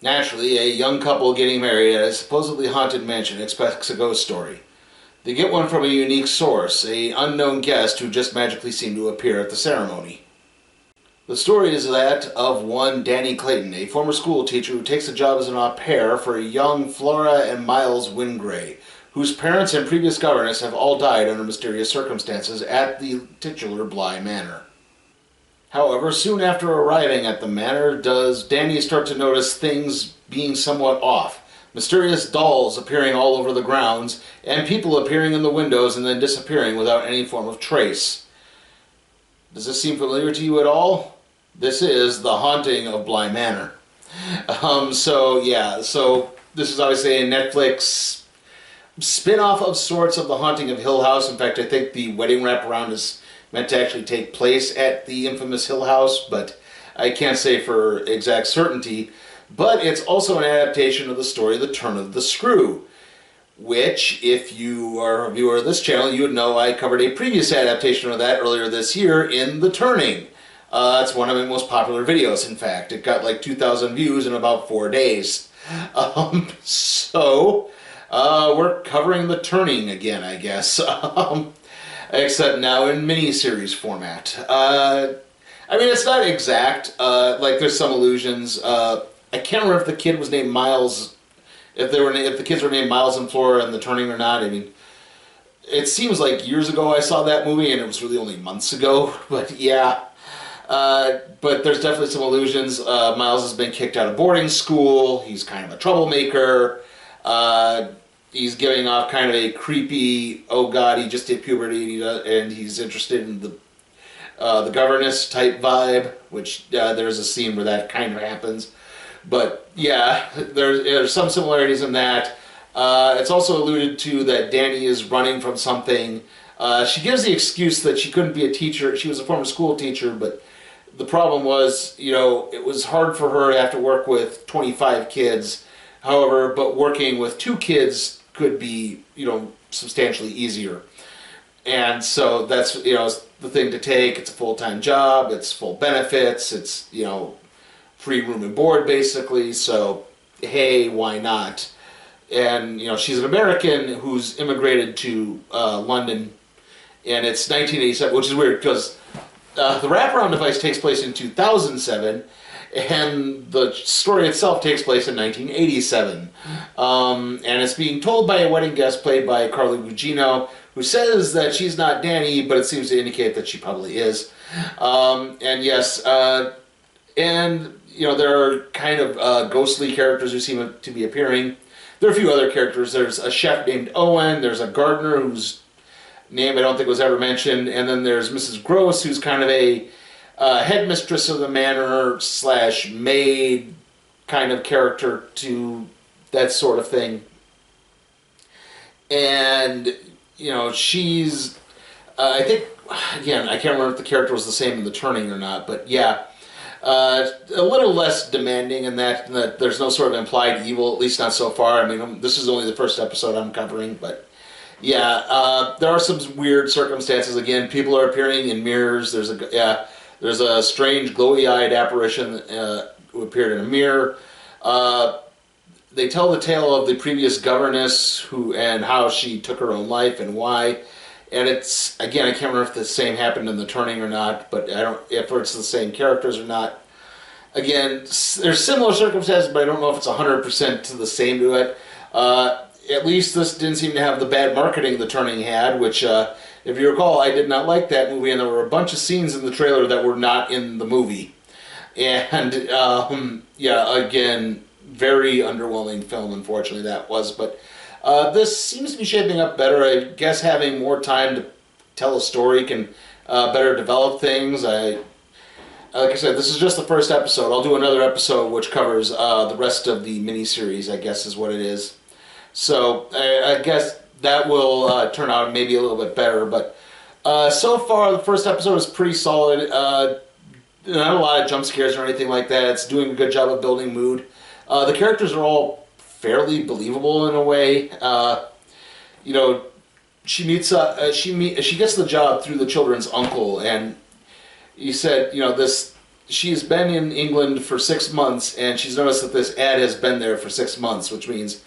Naturally, a young couple getting married at a supposedly haunted mansion expects a ghost story. They get one from a unique source, an unknown guest who just magically seemed to appear at the ceremony. The story is that of one Danny Clayton, a former school teacher who takes a job as an au pair for a young Flora and Miles Wingray, whose parents and previous governess have all died under mysterious circumstances at the titular Bly Manor. However, soon after arriving at the manor, does Danny start to notice things being somewhat off. Mysterious dolls appearing all over the grounds, and people appearing in the windows and then disappearing without any form of trace. Does this seem familiar to you at all? This is The Haunting of Bly Manor. So this is obviously a Netflix spin-off of sorts of The Haunting of Hill House. In fact, I think the wedding wraparound is meant to actually take place at the infamous Hill House, but I can't say for exact certainty. But it's also an adaptation of the story The Turn of the Screw, which, if you are a viewer of this channel, you would know I covered a previous adaptation of that earlier this year in The Turning. It's one of my most popular videos, in fact. It got like 2,000 views in about 4 days. We're covering The Turning again, I guess. Except now in mini-series format. I mean, it's not exact. Like, there's some allusions. I can't remember if the kid was named Miles, if the kids were named Miles and Flora in The Turning or not. I mean, it seems like years ago I saw that movie, and it was really only months ago. But yeah, but there's definitely some allusions. Miles has been kicked out of boarding school. He's kind of a troublemaker. He's giving off kind of a creepy, oh god, he just hit puberty, and he's interested in the governess type vibe, which there's a scene where that kind of happens. But yeah, there's some similarities in that. It's also alluded to that Danny is running from something. She gives the excuse that she couldn't be a teacher. She was a former school teacher, but the problem was, it was hard for her to have to work with 25 kids. However, but working with 2 kids could be, substantially easier. And so that's, the thing to take. It's a full-time job. It's full benefits. It's, free room and board, basically. So, hey, why not? And, she's an American who's immigrated to London, and it's 1987, which is weird because the wraparound device takes place in 2007, and the story itself takes place in 1987. And it's being told by a wedding guest played by Carly Gugino, who says that she's not Danny, but it seems to indicate that she probably is. And yes, there are kind of ghostly characters who seem to be appearing. There are a few other characters. There's a chef named Owen. There's a gardener whose name I don't think was ever mentioned. And then there's Mrs. Gross, who's kind of a headmistress of the manor / maid kind of character to that sort of thing. And, she's, I think, again, I can't remember if the character was the same in The Turning or not, but yeah. A little less demanding in that there's no sort of implied evil, at least not so far. I mean, this is only the first episode I'm covering, but yeah, there are some weird circumstances. Again, people are appearing in mirrors. There's a strange glowy-eyed apparition who appeared in a mirror. They tell the tale of the previous governess and how she took her own life and why. And it's, again, I can't remember if the same happened in The Turning or not, but if it's the same characters or not. Again, there's similar circumstances, but I don't know if it's 100% to the same to it. At least this didn't seem to have the bad marketing The Turning had, which, if you recall, I did not like that movie, and there were a bunch of scenes in the trailer that were not in the movie. And, yeah, again, very underwhelming film, unfortunately, that was, but this seems to be shaping up better. I guess having more time to tell a story can better develop things. Like I said, this is just the first episode. I'll do another episode which covers the rest of the miniseries, I guess is what it is. So I guess that will turn out maybe a little bit better. But so far, the first episode is pretty solid. Not a lot of jump scares or anything like that. It's doing a good job of building mood. The characters are all fairly believable in a way. She gets the job through the children's uncle, and he said, she's been in England for 6 months, and she's noticed that this ad has been there for 6 months, which means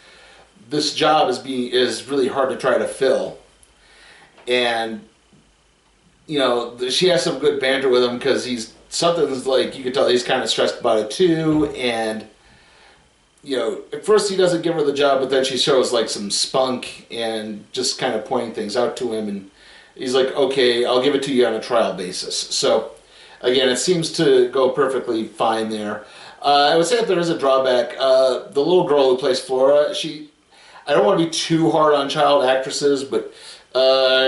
this job is really hard to try to fill. And she has some good banter with him because something's like you can tell he's kind of stressed about it too. And at first he doesn't give her the job, but then she shows like some spunk and just kind of pointing things out to him, and he's like, "Okay, I'll give it to you on a trial basis." So again, it seems to go perfectly fine there. I would say if there is a drawback, the little girl who plays Flora, I don't want to be too hard on child actresses, but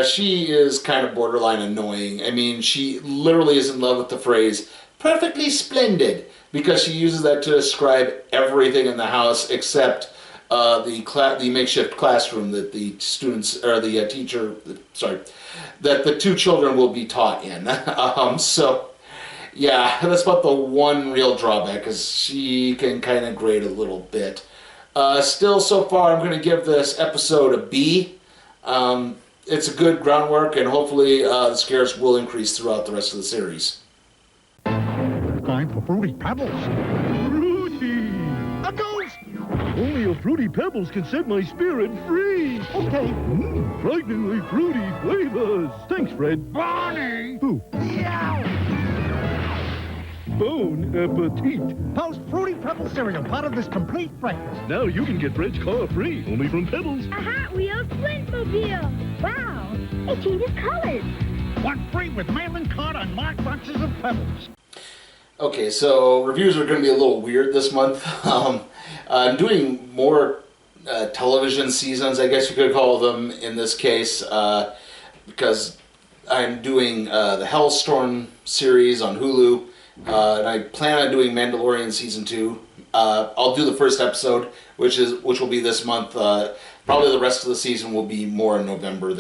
she is kind of borderline annoying. I mean, she literally is in love with the phrase "perfectly splendid" because she uses that to describe everything in the house except the makeshift classroom that the students, or the teacher, sorry, that the two children will be taught in. So, yeah, that's about the one real drawback, because she can kind of grate a little bit. Still, so far, I'm going to give this episode a B. It's a good groundwork, and hopefully the scares will increase throughout the rest of the series. Time for Fruity Pebbles. Fruity! A ghost! Only a Fruity Pebbles can set my spirit free. Okay. Frighteningly fruity flavors. Thanks, Fred. Barney! Who? Bon appetit. Post Fruity Pebbles cereal, part of this complete breakfast. Now you can get Fred's car free, only from Pebbles. A Hot Wheels Flintmobile. Wow, it changes colors. One free with mail-in card on marked boxes of Pebbles. Okay, so reviews are going to be a little weird this month. I'm doing more television seasons, I guess you could call them in this case, because I'm doing the Hellstorm series on Hulu, and I plan on doing Mandalorian Season 2. I'll do the first episode, which will be this month. Probably the rest of the season will be more in November.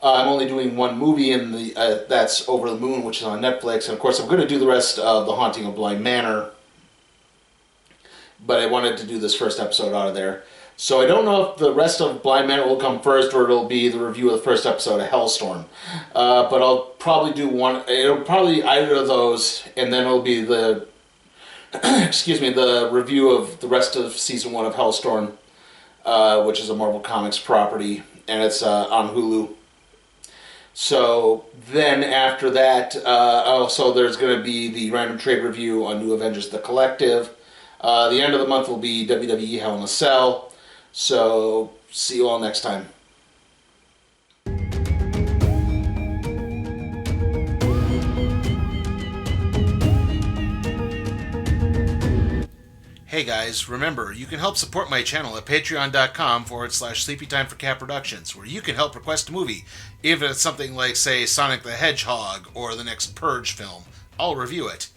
I'm only doing one movie in that's Over the Moon, which is on Netflix, and of course I'm going to do the rest of The Haunting of Bly Manor, but I wanted to do this first episode out of there. So I don't know if the rest of Bly Manor will come first, or it'll be the review of the first episode of Hellstorm. But I'll probably do one. It'll probably either of those, and then it'll be the the review of the rest of season 1 of Hellstorm, which is a Marvel Comics property, and it's on Hulu. So then after that, also there's going to be the random trade review on New Avengers The Collective. The end of the month will be WWE Hell in a Cell. So see you all next time. Hey guys, remember, you can help support my channel at patreon.com/SleepyTimeForCat Productions, where you can help request a movie, even if it's something like, say, Sonic the Hedgehog or the next Purge film. I'll review it.